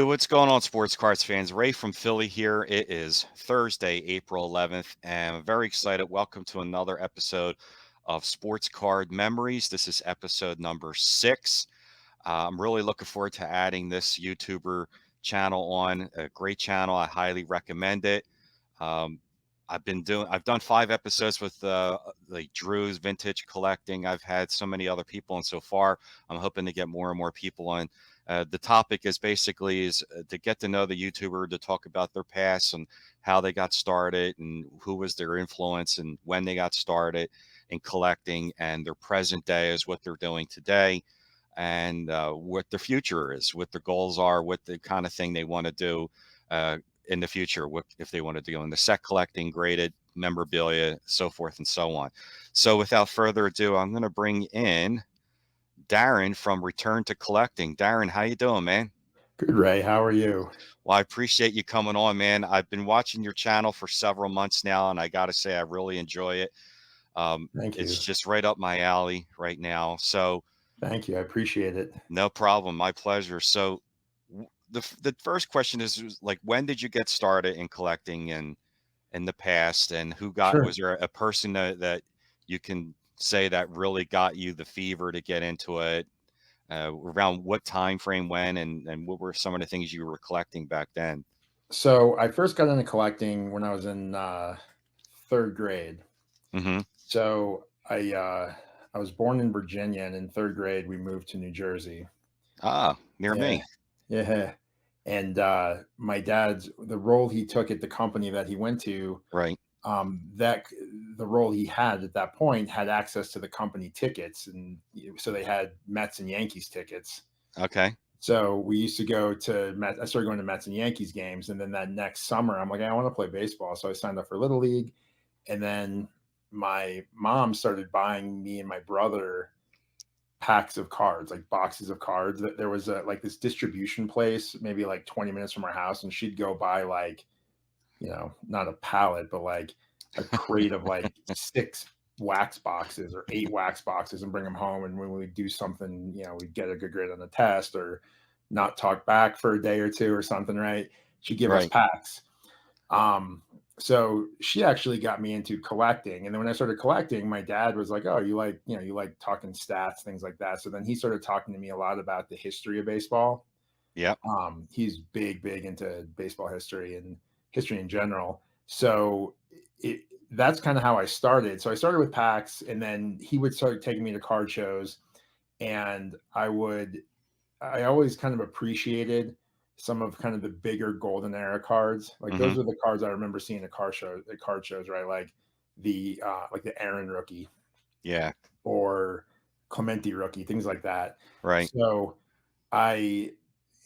What's going on, sports cards fans? Ray from Philly here. It is Thursday, April 11th, and I'm very excited. Welcome to another episode of Sports Card Memories. This is episode number 6. I'm really looking forward to adding this YouTuber channel on. A great channel. I highly recommend it. Um, I've done 5 episodes with like Drew's Vintage Collecting. I've had so many other people, and so far I'm hoping to get more and more people on. The topic is basically to get to know the YouTuber, to talk about their past and how they got started and who was their influence and when they got started in collecting, and their present day is what they're doing today, and what their future is, what their goals are, what the kind of thing they want to do in the future, what if they want to go into set collecting, graded memorabilia, so forth and so on. So without further ado, I'm going to bring in Darren from Return to Collecting. Darren, how you doing, man? Good, Ray. How are you? Well, I appreciate you coming on, man. I've been watching your channel for several months now, and I got to say I really enjoy it. Thank It's you. just right up my alley right now. So Thank you. I appreciate it. no problem. My pleasure. So the first question is like, when did you get started in collecting and in the past, and Sure. was there a person that you can say that really got you the fever to get into it? Around what time frame, when, and what were some of the things you were collecting back then? So I first got into collecting when I was in third grade. Mm-hmm. So I was born in Virginia, and in third grade we moved to New Jersey. Ah, near Yeah, me. yeah. And my dad's the role he took at the company that he went to. Right. That the role he had at that point had access to the company tickets, and so they had Mets and Yankees tickets. Okay. So we used to go to Met. I started going to Mets and Yankees games, and then that next summer, I'm like, I want to play baseball. So I signed up for Little League, and then my mom started buying me and my brother packs of cards, like boxes of cards. That there was like this distribution place, maybe like 20 minutes from our house, and she'd go buy like, not a pallet, but like a crate of like 6 wax boxes or 8 wax boxes and bring them home. And when we do something, we'd get a good grade on the test or not talk back for a day or two or something, right? She'd give us Right. packs. Um, so she actually got me into collecting. And then when I started collecting, my dad was like, oh, you like talking stats, things like that. So then he started talking to me a lot about the history of baseball. Yep. He's big into baseball history and history in general. So that's kind of how I started. So I started with packs, and then he would start taking me to card shows, and I always kind of appreciated some of kind of the bigger golden era cards. Like Mm-hmm. those are the cards I remember seeing at card shows, right? Like the Aaron rookie Yeah. or Clemente rookie, things like that. Right. So I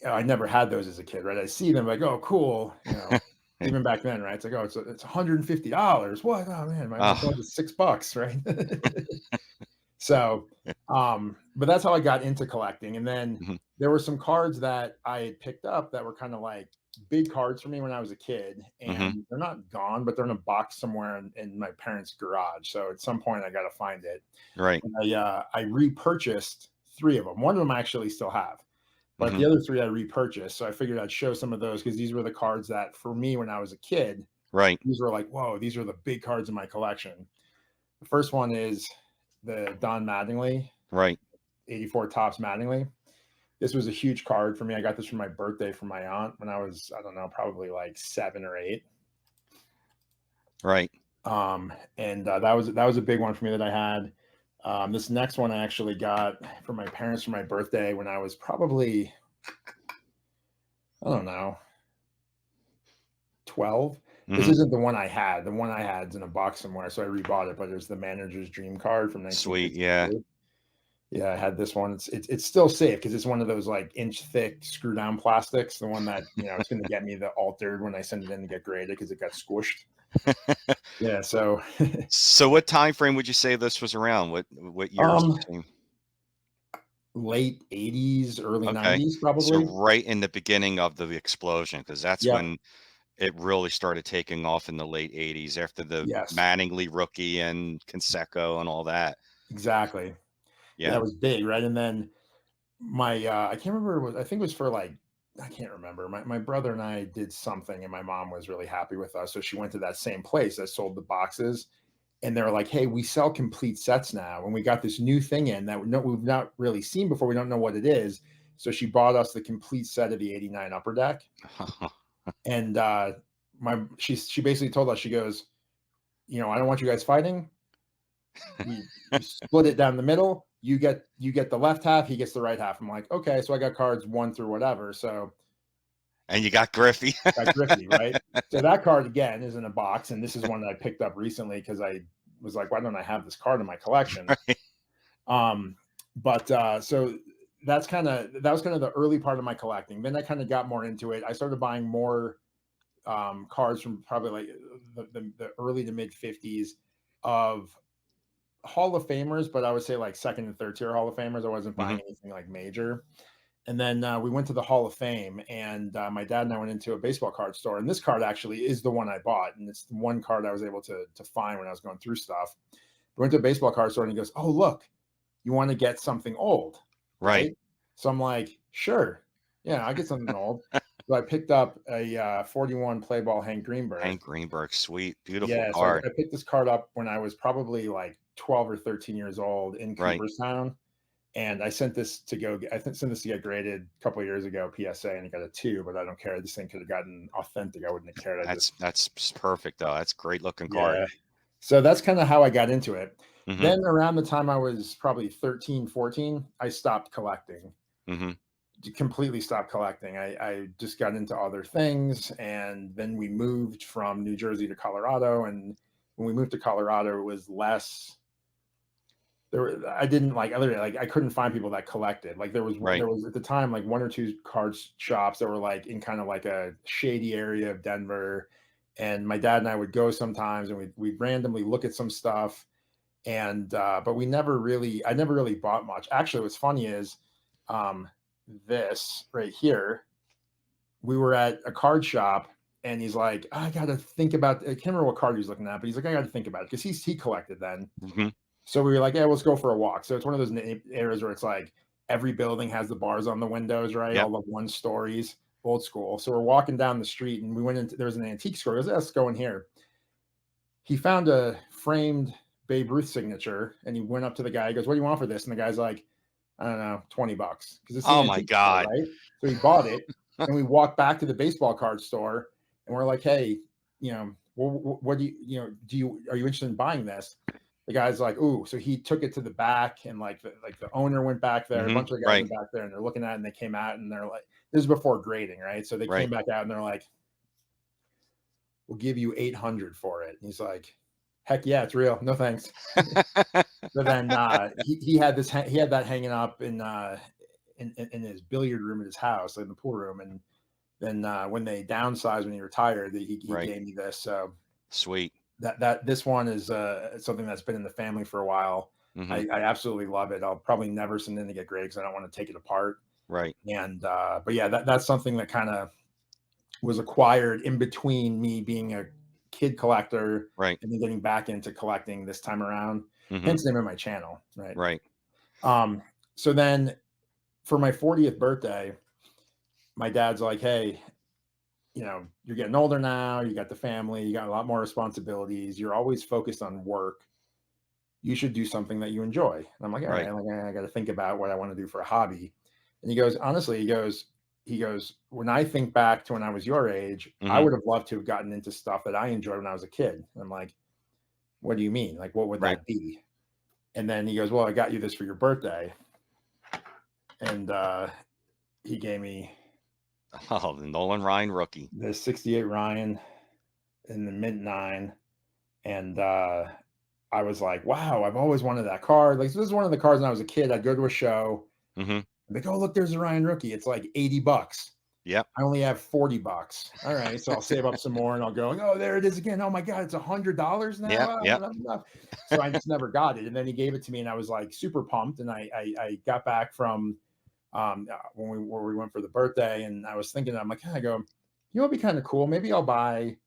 I never had those as a kid, right? I see them like, oh, cool. Even back then, right? It's like, oh, it's $150. What? Oh man, my Oh. budget's $6, right? So, but that's how I got into collecting. And then Mm-hmm. there were some cards that I had picked up that were kind of like big cards for me when I was a kid, Mm-hmm. and they're not gone, but they're in a box somewhere in my parents' garage. So at some point, I got to find it. Right. And I repurchased 3 of them. One of them I actually still have. But Mm-hmm. the other 3 I repurchased, so I figured I'd show some of those because these were the cards that, for me, when I was a kid, Right. these were like, "Whoa, these are the big cards in my collection." The first one is the Don Mattingly, Right. 84 Topps Mattingly. This was a huge card for me. I got this for my birthday from my aunt when I was, I don't know, probably like 7 or 8. Right. And that was a big one for me that I had. This next one I actually got from my parents for my birthday when I was probably, I don't know, 12. This Mm-hmm. isn't the one I had. The one I had is in a box somewhere, so I rebought it, but it was the manager's dream card from Sweet. Yeah. 1952. Yeah, I had this one. It's still safe because it's one of those like inch thick screw down plastics. The one that it's going to get me the altered when I send it in to get graded because it got squished. Yeah, so So what time frame would you say this was around? What years um between? late 80s, early Okay. 90s So probably. right in the beginning of the explosion, because that's Yep. when it really started taking off in the late 80s after the Yes. Mattingly rookie and Canseco and all that. Exactly. Yeah, Yeah. it was big, right? And then my I can't remember, I think it was for like I can't remember. My brother and I did something, and my mom was really happy with us. So she went to that same place that sold the boxes, and they were like, "Hey, we sell complete sets now, and we got this new thing in that we've not really seen before. We don't know what it is." So she bought us the complete set of the '89 Upper Deck, and she basically told us, she goes, "I don't want you guys fighting. We split it down the middle. You get the left half, he gets the right half." I'm like, "Okay." So I got cards one through whatever. So And you got Griffey. got Griffey, right? So that card again is in a box, and this is one that I picked up recently because I was like, "Why don't I have this card in my collection?" Right. Um, but so that was kind of the early part of my collecting. Then I kind of got more into it. I started buying more cards from probably like the early to mid '50s of Hall of Famers, but I would say like second and third tier Hall of Famers. I wasn't Hmm. buying anything like major. And then we went to the Hall of Fame, and my dad and I went into a baseball card store. And this card actually is the one I bought, and it's the one card I was able to find when I was going through stuff. We went to a baseball card store, and he goes, "Oh, look, you want to get something old, Right. right?" So I'm like, "Sure, yeah, I get something old." So I picked up a 41 play ball Hank Greenberg. Hank Greenberg, sweet, beautiful Yeah, so card. I picked this card up when I was probably like 12 or 13 years old in Right. Cooperstown, and I sent this to go. Sent this to get graded a couple of years ago, PSA, and it got a 2. But I don't care. This thing could have gotten authentic. I wouldn't have cared. I just That's perfect though. That's a great looking card. yeah. So that's kind of how I got into it. Hmm. Then around the time I was probably 13, 14, I stopped collecting. Hmm. Completely stopped collecting. I just got into other things, and then we moved from New Jersey to Colorado. And when we moved to Colorado, it was less. I didn't like other like I couldn't find people that collected. Like Right. there was at the time like one or two cards shops that were like in kind of like a shady area of Denver. And my dad and I would go sometimes, and we'd randomly look at some stuff. And but I never really bought much. Actually, what's funny is um this right here, we were at a card shop, and he's like, "I gotta think about," I can't remember what card he was looking at, but he's like, "I gotta think about it," because he collected then. Hmm. So we were like, "Yeah, let's go for a walk." So it's one of those areas where it's like every building has the bars on the windows, right? Yep. All the one stories, old school. So we're walking down the street, and we went into, there was an antique store. He goes, "Let's go in here." He found a framed Babe Ruth signature, and he went up to the guy. He goes, "What do you want for this?" And the guy's like, "I don't know, $20 because it's the Oh my antique store, God. right?" So he bought it, and we walked back to the baseball card store, and we're like, "Hey, what do are you interested in buying this?" The guy's like, "Ooh," so he took it to the back, and like the owner went back there, a Hmm. bunch of the guys Right. went back there, and they're looking at it, and they came out, and they're like, this is before grading, right? So they came Right. back out, and they're like, "We'll give you 800 for it." And he's like, "Heck yeah, it's real. No thanks." So then he had that hanging up in his billiard room at his house, in the pool room. And then when they downsized, when he retired, he Right. gave me this. So Sweet. that this one is something that's been in the family for a while. Hmm. I absolutely love it. I'll probably never send in to get graded because I don't want to take it apart. Right. And but yeah, that's something that kind of was acquired in between me being a kid collector Right. and then getting back into collecting this time around. Hmm. Hence the name of my channel, right? Right. Um, so then for my 40th birthday, my dad's like, "Hey, you're getting older now. You got the family. You got a lot more responsibilities. You're always focused on work. You should do something that you enjoy." And I'm like, "All right, Right. like, I got to think about what I want to do for a hobby." And he goes, "Honestly," he goes, "When I think back to when I was your age, I Hmm. would have loved to have gotten into stuff that I enjoyed when I was a kid." And I'm like, "What do you mean? Like, what would Right. that be?" And then he goes, "Well, I got you this for your birthday." And he gave me Oh, the Nolan Ryan rookie. the '68 Ryan in the mint 9. And I was like, "Wow, I've always wanted that card." Like, so this is one of the cards when I was a kid. I'd go to a show, Hmm. I'm like, "Oh, look, there's a Ryan rookie. It's like $80. Yep. I only have $40. All right, so I'll save up some more, and I'll go, oh, there it is again. Oh my God, it's $100 now. Yep. Yep. Not enough." So I just never got it. And then he gave it to me, and I was like super pumped. And I got back from when we went for the birthday, and I was thinking, I'm like, I go, it'd be kind of cool. Maybe I'll buy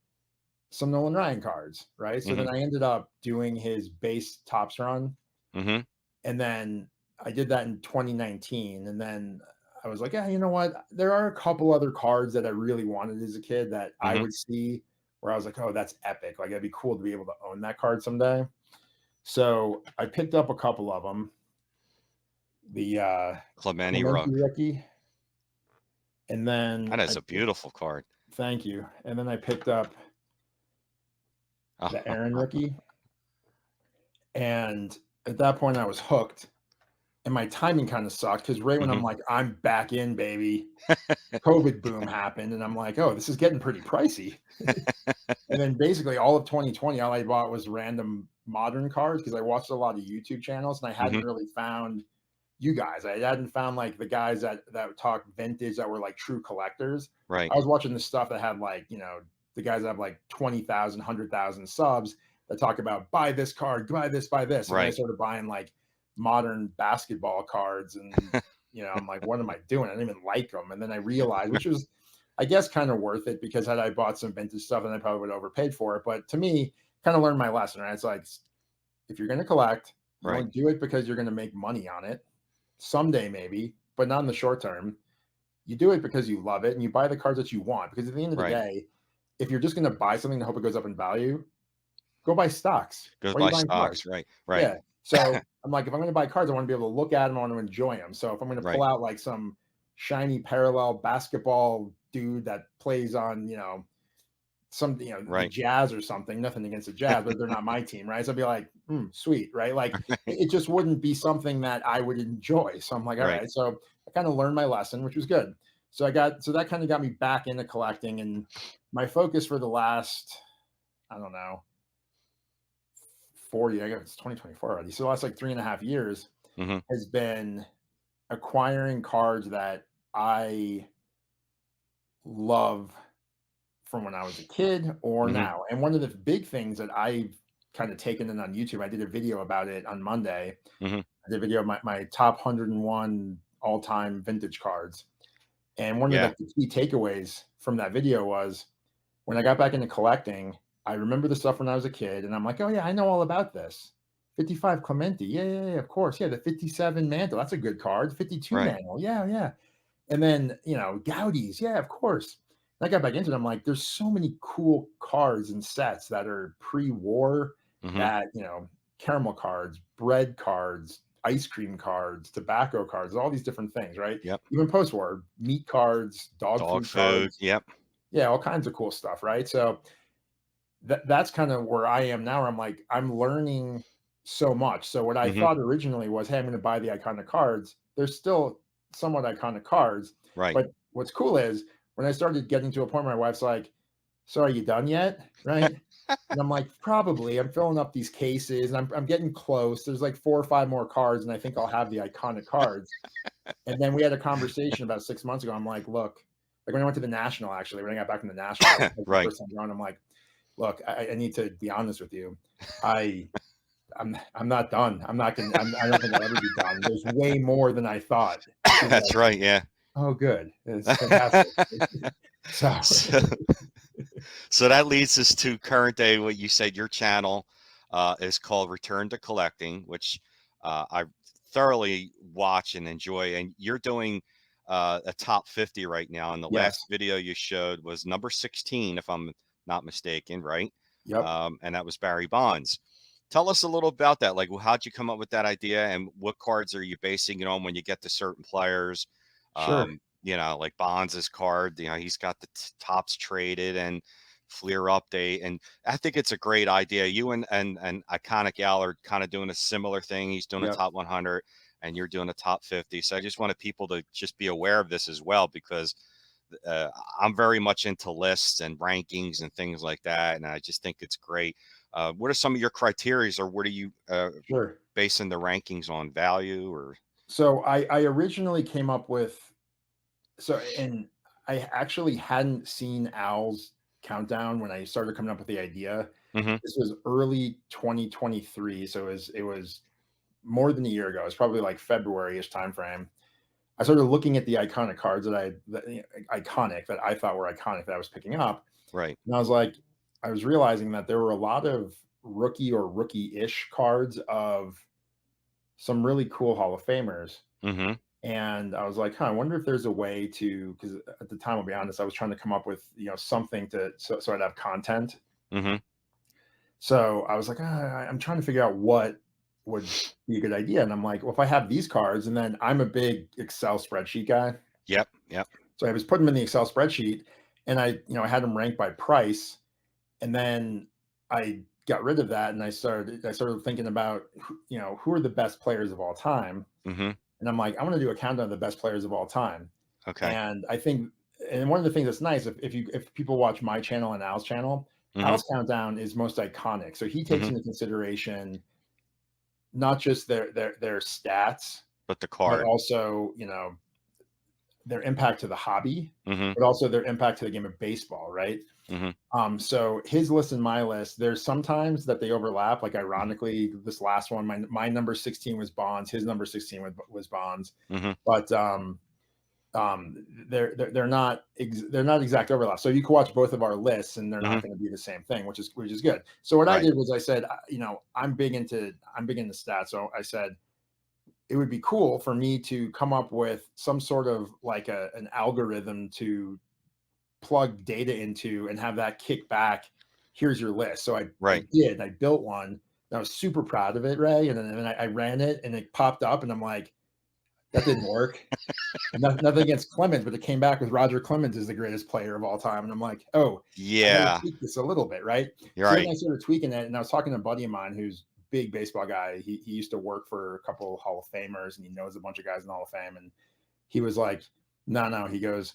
some Nolan Ryan cards, right? So Hmm. then I ended up doing his base tops run, Hmm. and then I did that in 2019, and then I was like, yeah, you know what? There are a couple other cards that I really wanted as a kid that I Hmm. would see where I was like, oh, that's epic. Like, it'd be cool to be able to own that card someday. So I picked up a couple of them. The Clemente Clemente Rook. rookie, and then That is a beautiful card. thank you. And then I picked up the Aaron rookie. And at that point, I was hooked. And my timing kind of sucked because right when I'm Hmm. like, I'm back in, baby, COVID boom happened. And I'm like, oh, this is getting pretty pricey. And then basically all of 2020, all I bought was random modern cards because I watched a lot of YouTube channels and I hadn't Hmm. really found you guys. I hadn't found like the guys that talk vintage that were like true collectors. Right. I was watching the stuff that had like, the guys that have like 20,000, 100,000 subs that talk about buy this card, buy this, buy this. And then I Right. started buying like modern basketball cards and I'm like, what am I doing? I didn't even like them. And then I realized, which was I guess kind of worth it because had I bought some vintage stuff, then I probably would have overpaid for it. But to me, kind of learned my lesson, right? It's like if you're going to collect, you Right. don't do it because you're going to make money on it someday, maybe, but not in the short term. You do it because you love it and you buy the cards that you want. Because at the end of the Right. day, if you're just going to buy something to hope it goes up in value, go buy stocks. Goes Why are you by buying stocks. cards? Right. Right. Yeah. So I'm like, if I'm going to buy cards, I want to be able to look at them. I want to enjoy them. So if I'm going to pull Right. out like some shiny parallel basketball dude that plays on, the Right. Jazz or something. Nothing against the Jazz, but they're not my team, right? So I'd be like, sweet, right? Like it just wouldn't be something that I would enjoy. So I'm like, all Right. right. So I kind of learned my lesson, which was good. So that kind of got me back into collecting, and my focus for the last, I don't know, 40, I guess it's 2024 already. So the last like 3.5 years Hmm. has been acquiring cards that I love from when I was a kid or Hmm. now. And one of the big things that I've kind of taken in on YouTube, I did a video about it on Monday. Hmm. I did a video of my top 101 all time vintage cards. And one of Yeah. the key takeaways from that video was when I got back into collecting, I remember the stuff when I was a kid, and I'm like, oh, yeah, I know all about this. 55 Clemente. Yeah, yeah, yeah, of course. Yeah, the 57 Mantle. That's a good card. 52 Right. Mantle. Yeah, yeah. And then, Gaudi's, yeah, of course. And I got back into it. I'm like, there's so many cool cards and sets that are pre-war Hmm. that, caramel cards, bread cards, ice cream cards, tobacco cards, all these different things, right? Yep. Even post-war, meat cards, dog Dog food food. cards, Yep. yeah, all kinds of cool stuff, right? So that's kind of where I am now. Where I'm like, I'm learning so much. So what I Hmm. thought originally was, hey, I'm going to buy the iconic cards. They're still somewhat iconic cards, Right. but what's cool is when I started getting to a point where my wife's like, "So are you done yet?" Right? And I'm like, "Probably. I'm filling up these cases, and I'm getting close. There's like 4 or 5 more cards, and I think I'll have the iconic cards." And then we had a conversation about 6 months ago. I'm like, "Look." Like when I went to the national, actually, when I got back from the national, like the Right. first time around, I'm like, look, I need to be honest with you. I I'm not done. I don't think I'll ever be done. There's way more than I thought. She's That's like, right. Yeah. oh, good. It's fantastic. So so, so that leads us to current day. What you said, your channel is called Return to Collecting, which I thoroughly watch and enjoy. And you're doing a top 50 right now. And the last yes. video you showed was number 16, if I'm not mistaken, right? Yep. And that was Barry Bonds. Tell us a little about that. Like, how'd you come up with that idea, and what cards are you basing it on when you get to certain players? Sure. Like Bonds' card, he's got the tops traded and Fleer update. And I think it's a great idea. You and Iconic Al are kind of doing a similar thing. He's doing a Yep. top 100 and you're doing a top 50. So I just wanted people to just be aware of this as well, because uh, I'm very much into lists and rankings and things like that. And I just think it's great. What are some of your criterias, or what are you Sure. basing the rankings on, value or? So I originally came up with and I actually hadn't seen Al's countdown when I started coming up with the idea. Hmm. This was early 2023, so it was more than a year ago. It's probably like February-ish timeframe. I started looking at the iconic cards iconic that I thought were iconic that I was picking up, Right. and I was realizing that there were a lot of rookie or rookie-ish cards of some really cool Hall of Famers, Hmm. And I was like, huh, I wonder if there's a way to, because at the time, I'll be honest, I was trying to come up with, something so I'd have content. Mhm. So I was like, I'm trying to figure out what would be a good idea. And I'm like, well, if I have these cards, and then I'm a big Excel spreadsheet guy. Yep, yep. So I was putting them in the Excel spreadsheet, and I had them ranked by price. And then I got rid of that, and I started thinking about, who are the best players of all time. Mhm. And I'm like, I want to do a countdown of the best players of all time. Okay. And I think, and one of the things that's nice, if people watch my channel and Al's channel, Mhm. Al's countdown is most iconic. So he takes Mhm. into consideration not just their stats, But the but card. also, their impact to the hobby, Mhm. but also their impact to the game of baseball, right? Mhm. So his list and my list, there's sometimes that they overlap. Like Mhm. ironically, this last one, my number 16 was Bonds, his number 16 was Bonds, Mhm. but they're not exact overlap. So you can watch both of our lists, and they're not Mhm. going to be the same thing, which is good. So what I Right. did was I said, I'm big into stats. So I said it would be cool for me to come up with some sort of like an algorithm to plug data into and have that kick back. Here's your list. So I Right. did. I built one. And I was super proud of it, Ray. And then I ran it, and it popped up, and I'm like, that didn't work. Nothing against Clemens, but it came back with Roger Clemens is the greatest player of all time. And I'm like, oh, I got to Yeah. tweak this a little bit, right? You're So then right. I started tweaking it, and I was talking to a buddy of mine who's a big baseball guy. He used to work for a couple of Hall of Famers, and he knows a bunch of guys in the Hall of Fame. And he was like, no, no. He goes,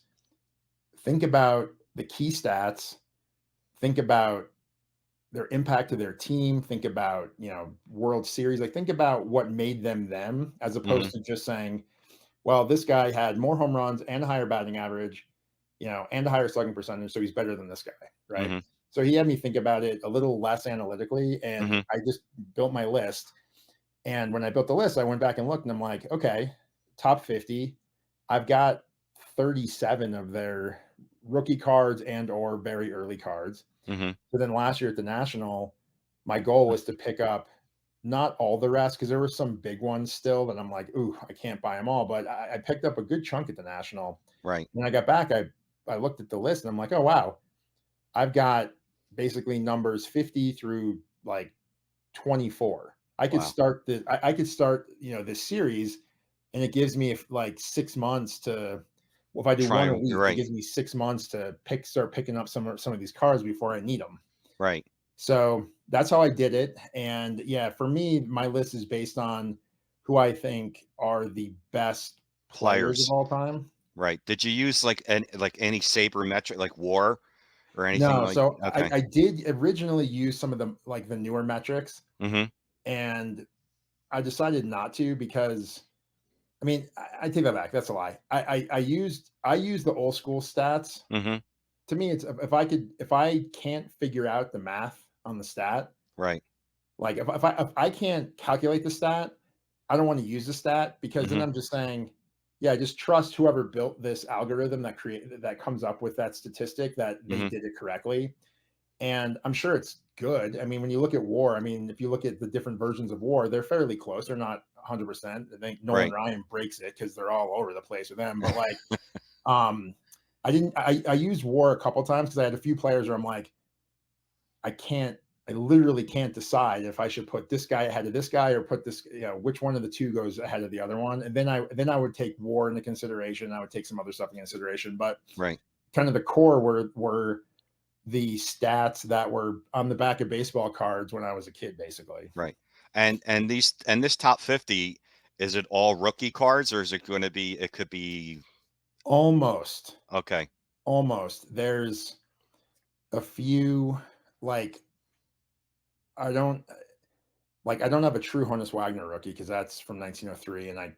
think about the key stats. Think about their impact to their team. Think about, World Series. Like, think about what made them them, as Mhm. opposed to just saying, well, this guy had more home runs and a higher batting average, and a higher slugging percentage, so he's better than this guy, right? Mhm. So he had me think about it a little less analytically, and Mhm. I just built my list. And when I built the list, I went back and looked, and I'm like, okay, top 50. I've got 37 of their rookie cards and or very early cards. Mhm. So then last year at the National, my goal was to pick up not all the rest, because there were some big ones still that I'm like, ooh, I can't buy them all. But I picked up a good chunk at the National. Right. When I got back, I looked at the list, and I'm like, oh wow, I've got basically numbers 50 through like 24. Wow. I could start, this series, and it gives me like 6 months to, well, if I do Try one a 'em. You're week, it right. gives me 6 months to start picking up some of these cards before I need them. Right. So that's how I did it. And yeah, for me, my list is based on who I think are the best players of Players. all time. Right. Did you use like any sabermetric like WAR or anything No, like so I, okay. I did originally use some of the like the newer metrics, Mhm. and I decided not to, because I mean, I take that back. That's a lie. I used the old school stats. Mhm. To me, it's if I can't figure out the math on the stat, Right. like if I can't calculate the stat, I don't want to use the stat, because then Mhm. I'm just saying, yeah, just trust whoever built this algorithm that comes up with that statistic, that they Mhm. did it correctly. And I'm sure it's good. I mean, when you look at WAR, I mean, if you look at the different versions of WAR, they're fairly close. They're not 100%. I think Nolan Right. Ryan breaks it because they're all over the place with them. But like, um, I didn't. I used WAR a couple times because I had a few players where I'm like, I can't. I literally can't decide if I should put this guy ahead of this guy, or put this, which one of the two goes ahead of the other one. And then I would take WAR into consideration. I would take some other stuff into consideration, but Right. kind of the core were the stats that were on the back of baseball cards when I was a kid, basically. Right. And this top 50, is it all rookie cards or is it going to be it could be Almost, okay. almost. There's a few, like, I don't I don't have a true Honus Wagner rookie, because that's from 1903, and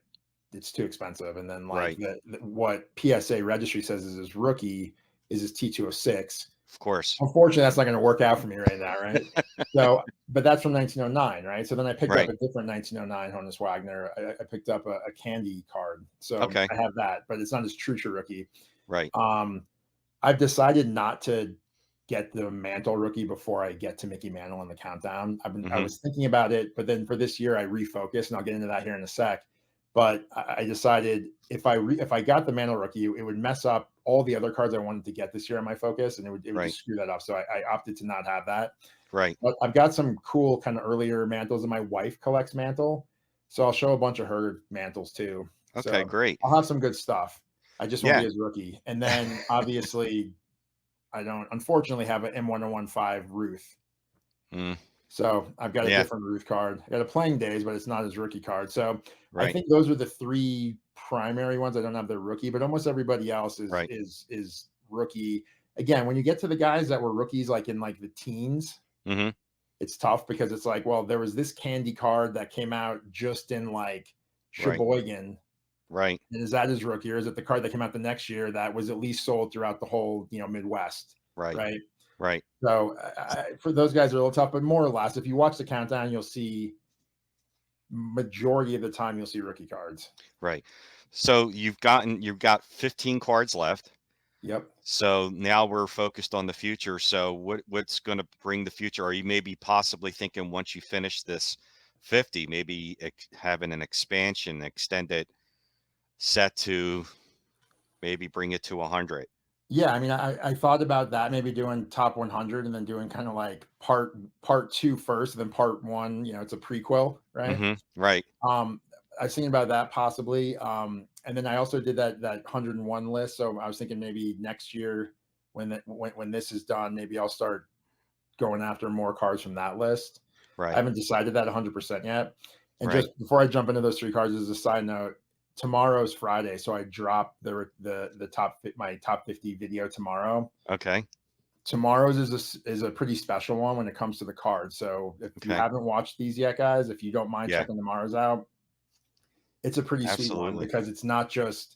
it's too expensive. And then like Right. what PSA registry says is his rookie is his T206. Of course. Unfortunately, that's not going to work out for me right now, right? So, but that's from 1909, right? So then I picked up Right. a different 1909 Honus Wagner. I picked up a candy card, so Okay. I have that, but it's not his true rookie. Right. Um, I've decided not to get the Mantle rookie before I get to Mickey Mantle in the countdown. I Mhm. was thinking about it, but then for this year I refocused, and I'll get into that here in a sec. But I decided if I got the Mantle rookie, it would mess up all the other cards I wanted to get this year on my focus, and it would Right. just screw that up. So I opted to not have that. Right. But I've got some cool kind of earlier mantles, and my wife collects mantle, so I'll show a bunch of her mantles too. Okay, So great. I'll have some good stuff. I just won't be Yeah. as rookie. And then obviously I don't unfortunately have an M1015 Ruth. Mm, So I've got a yeah. different Ruth card. I got a playing days, but it's not his rookie card. So I Right. think those are the three primary ones. I don't have their rookie, but almost everybody else is Right. rookie. Again, when you get to the guys that were rookies like in like the teens, Hmm. it's tough because it's like, well, there was this candy card that came out just in like Right. Sheboygan. Right. And is that his rookie, or is it the card that came out the next year that was at least sold throughout the whole, Midwest, Right. right? Right. So for those guys, are a little tough, but more or less, if you watch the countdown, you'll see majority of the time you'll see rookie cards. Right. So you've got 15 cards left. Yep. So now we're focused on the future. So what's going to bring the future? Are you maybe possibly thinking once you finish this 50, maybe having an expansion, extended set to maybe bring it to 100? Yeah, I mean, I thought about that, maybe doing top 100 and then doing kind of like part two first, then part one. It's a prequel, right? Right. Um, I was thinking about that possibly. And then I also did that 101 list. So I was thinking maybe next year when this is done, maybe I'll start going after more cards from that list. I Right. haven't decided that 100% yet. And Right. just before I jump into those three cards, as a side note, tomorrow's Friday, so I drop my top 50 video tomorrow. Okay. Tomorrow's is a pretty special one when it comes to the cards. So if you Okay. haven't watched these yet, guys, if you don't mind Yeah. checking tomorrow's out, it's a pretty sweet one Absolutely. because it's not just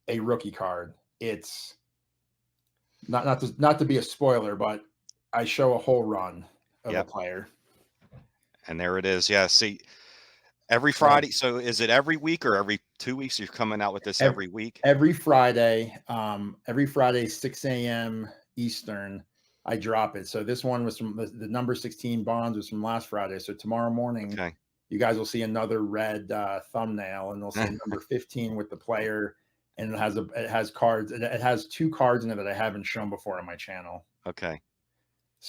a rookie card. It's not to be a spoiler, but I show a whole run of a Yep. player. And there it is. Yeah. See, every So Friday. So is it every week or every 2 weeks? You're coming out with this every, every week? every Friday, 6 a.m. Eastern, I drop it. So this one was from the number 16 bonds was from last Friday. So tomorrow morning, Okay. you guys will see another red thumbnail, and they'll see a number 15 with the player, and it has cards. It has two cards in it that I haven't shown before on my channel. Okay.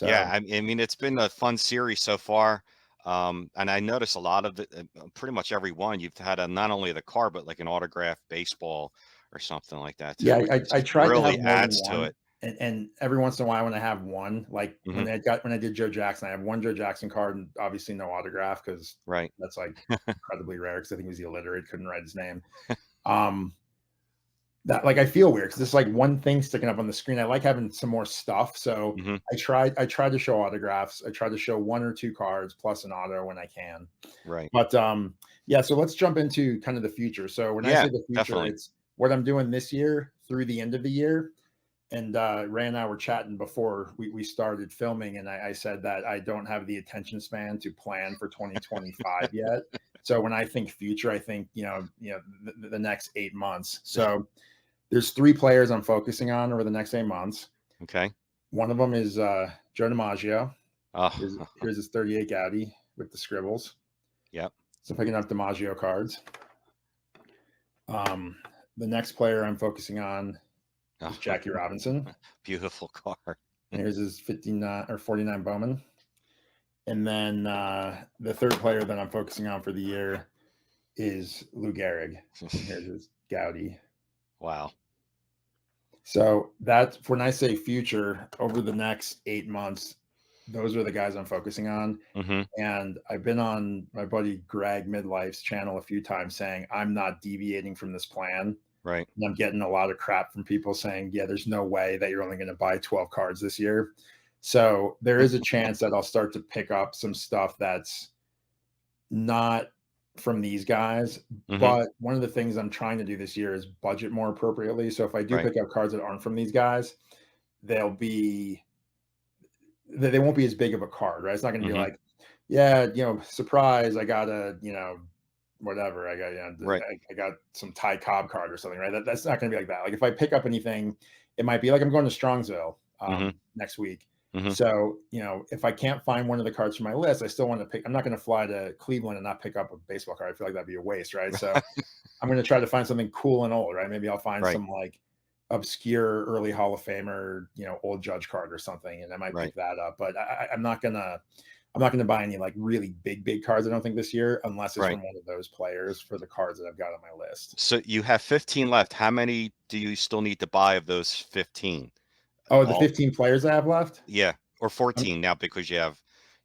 Yeah, So I mean, it's been a fun series so far. And I notice a lot of it, pretty much every one, you've had not only the card, but like an autographed baseball or something like that yeah, too, which I just tried to have really more than adds to one, it. and every once in a while when I have one, like Hmm. when I did Joe Jackson, I have one Joe Jackson card and obviously no autograph because Right. that's like incredibly rare because I think he was illiterate, couldn't write his name. Um, that like I feel weird because it's like one thing sticking up on the screen. I like having some more stuff, so Hmm. I tried to show autographs. I try to show one or two cards plus an auto when I can. Right. But yeah, so let's jump into kind of the future. So when I Yeah, say the future, definitely. it's what I'm doing this year through the end of the year. And Ray and I were chatting before we started filming, and I said that I don't have the attention span to plan for 2025 yet. So when I think future, I think the next 8 months. So there's three players I'm focusing on over the next 8 months. Okay. One of them is Joe DiMaggio. Here's, Oh, here's his 38 Gaudi with the scribbles. yep. So I'm picking up DiMaggio cards. Um, the next player I'm focusing on Oh, is Jackie Robinson. beautiful card. And here's his 59 or 49 Bowman. And then the third player that I'm focusing on for the year is Lou Gehrig. And here's his Gaudi. Wow. So that's when I say future over the next 8 months, those are the guys I'm focusing on. Hmm. And I've been on my buddy Greg Midlife's channel a few times saying I'm not deviating from this plan. Right. And I'm getting a lot of crap from people saying, yeah, there's no way that you're only going to buy 12 cards this year. So there is a chance that I'll start to pick up some stuff that's not from these guys. Hmm. But one of the things I'm trying to do this year is budget more appropriately. So if I do Right. pick up cards that aren't from these guys, they'll be they won't be as big of a card, right? It's not going to be Hmm. like, yeah, surprise, I got whatever, Right. I got some Ty Cobb card or something, right? That's not going to be like that. Like if I pick up anything, it might be like I'm going to Strongsville Hmm. next week. Mhm. So, if I can't find one of the cards from my list, I still want to pick. I'm not going to fly to Cleveland and not pick up a baseball card. I feel like that'd be a waste, right? So I'm going to try to find something cool and old, right? Maybe I'll find Right. some like obscure early Hall of Famer, old Judge card or something, and I might Right. pick that up. But I'm not gonna buy any like really big cards. I don't think this year, unless it's Right. from one of those players for the cards that I've got on my list. So you have 15 left. How many do you still need to buy of those 15? Oh, the All 15 players I have left. Yeah, or I'm, 14 now because you're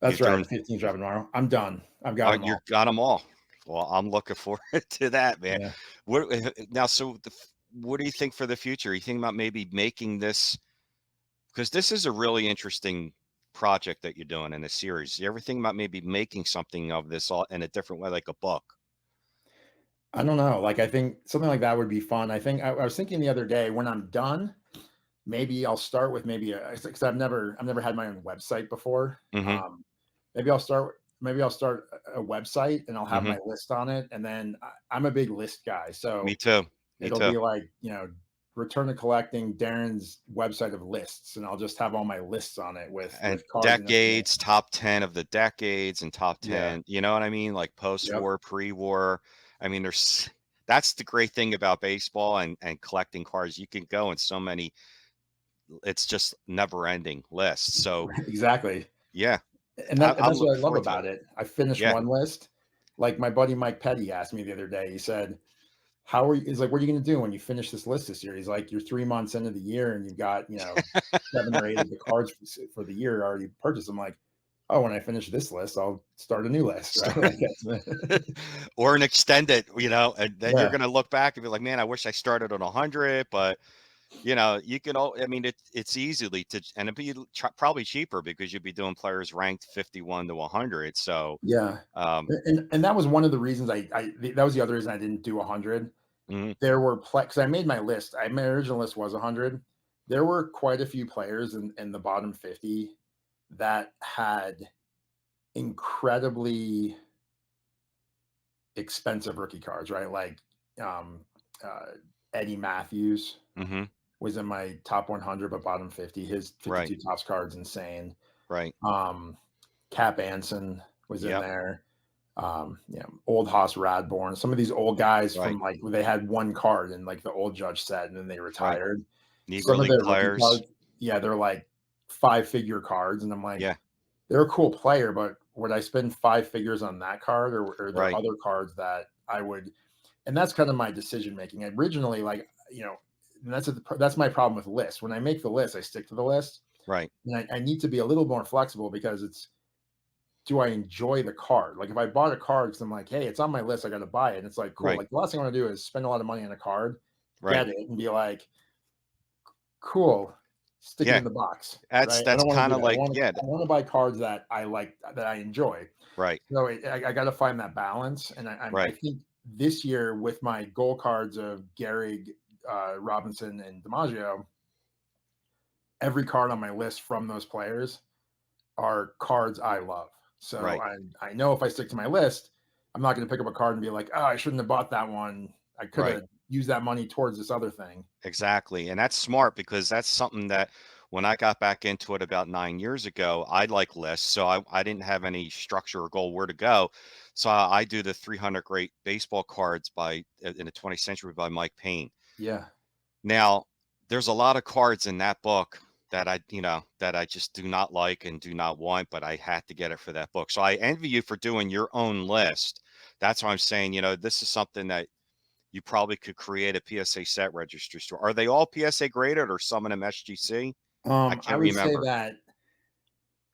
that's right. The doing 15 dropping tomorrow. I'm done. I've got them you all. got them all. Well, I'm looking forward to that, man. Yeah. Now, so what do you think for the future? You think about maybe making this, because this is a really interesting project that you're doing in a series. You ever think about maybe making something of this all in a different way, like a book? I don't know. Like I think something like that would be fun. I think I was thinking the other day when I'm done, maybe I'll start with maybe because I've never had my own website before. Mhm. Maybe I'll start a website and I'll have Mhm. my list on it, and then I'm a big list guy, Me so too. Me it'll too. be like return to collecting Darren's website of lists, and I'll just have all my lists on it And with cards and decades, information. top 10 of the decades and top Yeah. 10, you know what I mean? Like Yep. post-war, pre-war. I mean, that's the great thing about baseball and collecting cards. You can go in so many, it's just never-ending lists. So, Exactly. yeah, And I'm that's what looking I love forward to it. about it. I finished Yeah. one list. Like my buddy Mike Petty asked me the other day. He said, "How are you?" He's like, "What are you going to do when you finish this list this year?" He's like, "You're 3 months into the year and you've got 7 or 8 of the cards for the year already purchased." I'm like, "Oh, when I finish this list, I'll start a new list." Right? Start Like that's or an extended, and then you're yeah, gonna look back and be like, "Man, I wish I started on 100," but you can all I mean, it's easily to and it'd be probably cheaper because you'd be doing players ranked 51 to 100. So, yeah. um, And that was one of the reasons that was the other reason I didn't do 100. mhm, There were because I made my list. My original list was 100. There were quite a few players in the bottom 50 that had incredibly expensive rookie cards, right? Like um, uh, Eddie Matthews mhm, was in my top 100, but bottom 50. His right, 52 tops cards insane. right, Um, Cap Anson was in yep, there. Old Haas Radborn. Some of these old guys right, from like they had one card in like the old Judge set, and then they right. retired. Negro Some of League their rookie players, cards, yeah, they're like 5-figure cards, and I'm like, yeah, they're a cool player, but would I spend 5 figures on that card, or are there right, other cards that I would? And that's kind of my decision making. Originally, like and that's my problem with lists. When I make the list, I stick to the list, right, and I need to be a little more flexible because it's do I enjoy the card? Like if I bought a card because I'm like, hey, it's on my list, I got to buy it. And it's like, cool. right, Like the last thing I want to do is spend a lot of money on a card, right, get it, and be like, cool, stick it yeah. in the box, That's right? I that's don't want to kind do of that. I like, want to yeah, I want to buy cards that I like, that I enjoy. right, So I got to find that balance, and I right, think this year with my goal cards of Gehrig, Robinson, and DiMaggio, every card on my list from those players are cards I love. So right, I know if I stick to my list, I'm not going to pick up a card and be like, oh, I shouldn't have bought that one. I could right. have used that money towards this other thing. Exactly, and that's smart because that's something that when I got back into it about 9 years ago, I like lists, so I didn't have any structure or goal where to go. So I do the 300 great baseball cards in the 20th century by Mike Payne. Yeah. Now, there's a lot of cards in that book that I just do not like and do not want, but I had to get it for that book. So I envy you for doing your own list. That's why I'm saying, this is something that you probably could create a PSA set registry store. Are they all PSA graded or some of them SGC? I I can't would say remember. that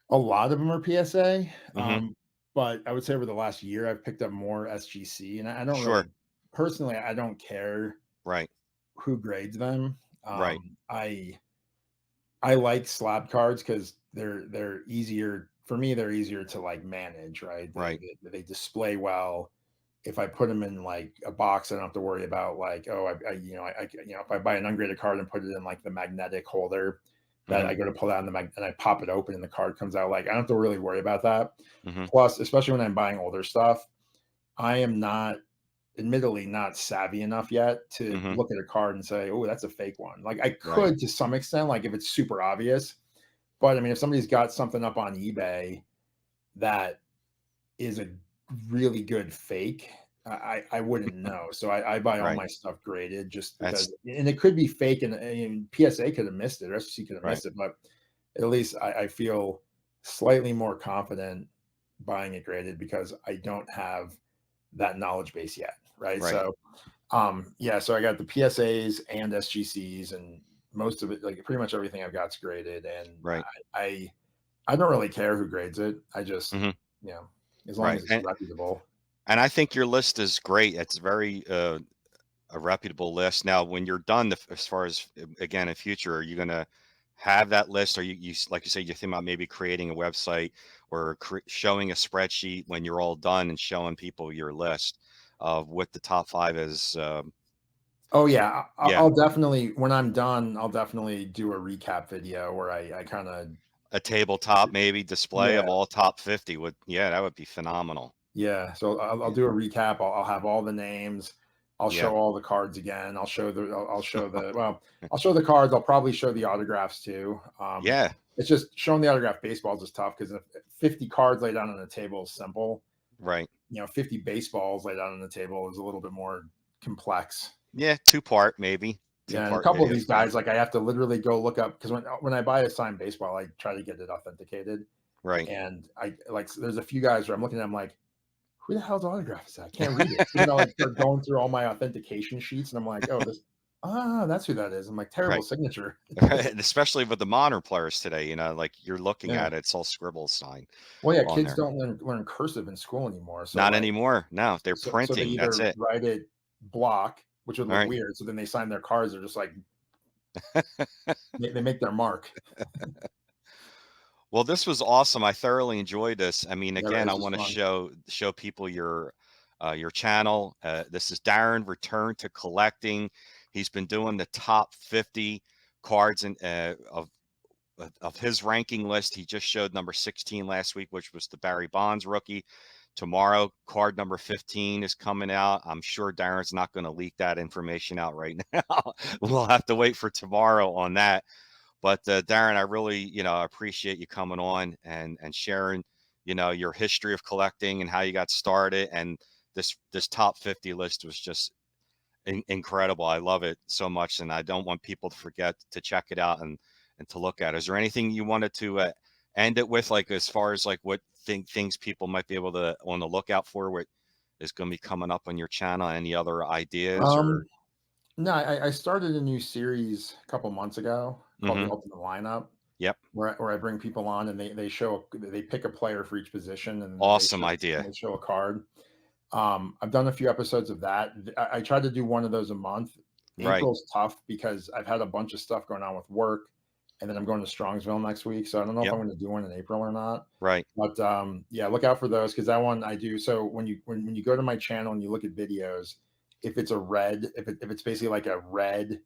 a lot of them are PSA. Mhm. But I would say over the last year, I've picked up more SGC, and I don't Sure. really, personally, I don't care Right. who grades them. Right. I like slab cards because they're easier for me. They're easier to like manage, right? They, Right. they they display well. If I put them in like a box, I don't have to worry about like, oh, if I buy an ungraded card and put it in like the magnetic holder that Mhm. I go to pull out in and I pop it open and the card comes out, like I don't have to really worry about that. Mhm. Plus, especially when I'm buying older stuff, I am not, admittedly, not savvy enough yet to Mhm. look at a card and say, oh, that's a fake one. Like I Right. could to some extent, like if it's super obvious, But I mean, if somebody's got something up on eBay that is a really good fake, I wouldn't know. So I buy all Right. my stuff graded just That's because, and it could be fake, and PSA could have missed it, or SEC could have right. missed it, but at least I feel slightly more confident buying it graded because I don't have that knowledge base yet, right? Right. So yeah, so I got the PSAs and SGCs, and most of it, like pretty much everything I've got's graded, and Right. I don't really care who grades it. I just, Hmm. you know, as long Right. as it's reputable. And I think your list is great. It's very a reputable list. Now, when you're done, as far as again in future, are you going to have that list, or like you say, you think about maybe creating a website or showing a spreadsheet when you're all done and showing people your list of what the top five is? Oh yeah, Yeah, I'll definitely, when I'm done, I'll definitely do a recap video where I kind of, a tabletop maybe display yeah, of all top 50 would, yeah, that would be phenomenal. yeah. So I'll Yeah, do a recap. I'll have all the names. I'll yeah, show all the cards again. I'll show the, well, I'll show the cards. I'll probably show the autographs too. yeah, It's just showing the autograph baseballs is tough because 50 cards laid out on the table is simple. right. 50 baseballs laid out on the table is a little bit more complex. Yeah, two-part maybe, Yeah, and a two-part couple of video these for that. guys, like I have to literally go look up because when I buy a signed baseball, I try to get it authenticated. Right. And I like there's a few guys where I'm looking at them like, who the hell's autograph is that? I can't read it. So then I like start going through all my authentication sheets and I'm like, oh, that's who that is. I'm like, terrible Right. signature. And especially with the modern players today, like you're looking Yeah. at it, it's all scribble sign Well, yeah, on kids there. don't learn cursive in school anymore. So Not like anymore. No, they're so they printing. That's either it. write it block, which would All look right. weird. So then they sign their cards, they're just like they make their mark. Well, this was awesome. I thoroughly enjoyed this. I mean, Yeah, right. again, I It's just want to fun. show people your channel. This is Darren Return to Collecting. He's been doing the top 50 cards of his ranking list. He just showed number 16 last week, which was the Barry Bonds rookie. Tomorrow, card number 15 is coming out. I'm sure Darren's not going to leak that information out right now. We'll have to wait for tomorrow on that. But Darren, I really, appreciate you coming on and sharing, your history of collecting and how you got started. And this top 50 list was just incredible. I love it so much, and I don't want people to forget to check it out and to look at. Is there anything you wanted to end it with, like as far as like what things people might be able to on the lookout for? What is going to be coming up on your channel? Any other ideas or? Um, no, I started a new series a couple months ago called the Hmm. Ultimate Lineup, Yep. where I bring people on and they pick a player for each position and then Awesome idea. they show a card. I've done a few episodes of that. I try to do one of those a month. Right. April's tough because I've had a bunch of stuff going on with work, and then I'm going to Strongsville next week, so I don't know if Yep. I'm going to do one in April or not. Right. But yeah, look out for those because that one I do. So when you go to my channel and you look at videos, if it's a red, if it's basically like a red,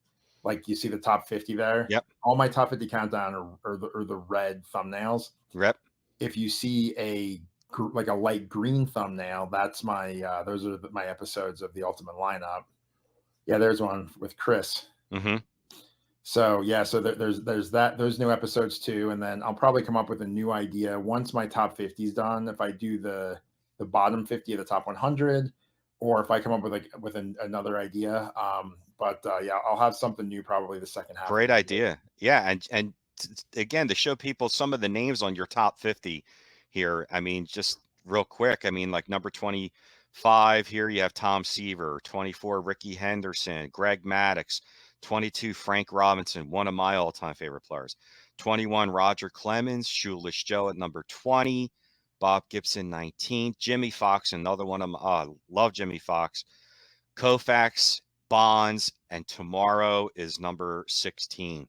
like you see the top 50 there, Yep. all my top 50 countdown are the red thumbnails. Rep. If you see like a light green thumbnail, that's my those are my episodes of the Ultimate Lineup. Yeah, there's one with Chris. Hmm. So yeah, so there's those new episodes too, and then I'll probably come up with a new idea once my top 50 is done. If I do the bottom 50 of the top 100, or if I come up with another idea. But yeah, I'll have something new probably the second half of Great the year. idea. Yeah, and again, to show people some of the names on your top 50 here. I mean, just real quick. I mean, like number 25 here, you have Tom Seaver, 24, Ricky Henderson, Greg Maddox, 22, Frank Robinson, one of my all-time favorite players. 21, Roger Clemens, Shoeless Joe at number 20, Bob Gibson, 19, Jimmy Fox, another one of them. Love Jimmy Fox. Koufax, Bonds, and tomorrow is number 16.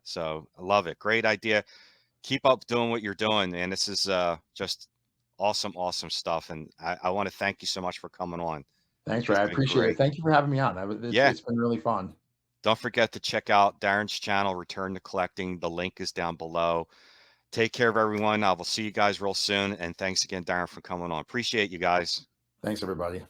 So I love it. Great idea. Keep up doing what you're doing, man. This is just awesome, awesome stuff. And I want to thank you so much for coming on. Thanks, Ray. It's I been appreciate it. great. Thank you for having me on. Yeah. It's been really fun. Don't forget to check out Darren's channel, Return to Collecting. The link is down below. Take care of everyone. I will see you guys real soon. And thanks again, Darren, for coming on. Appreciate you guys. Thanks, everybody.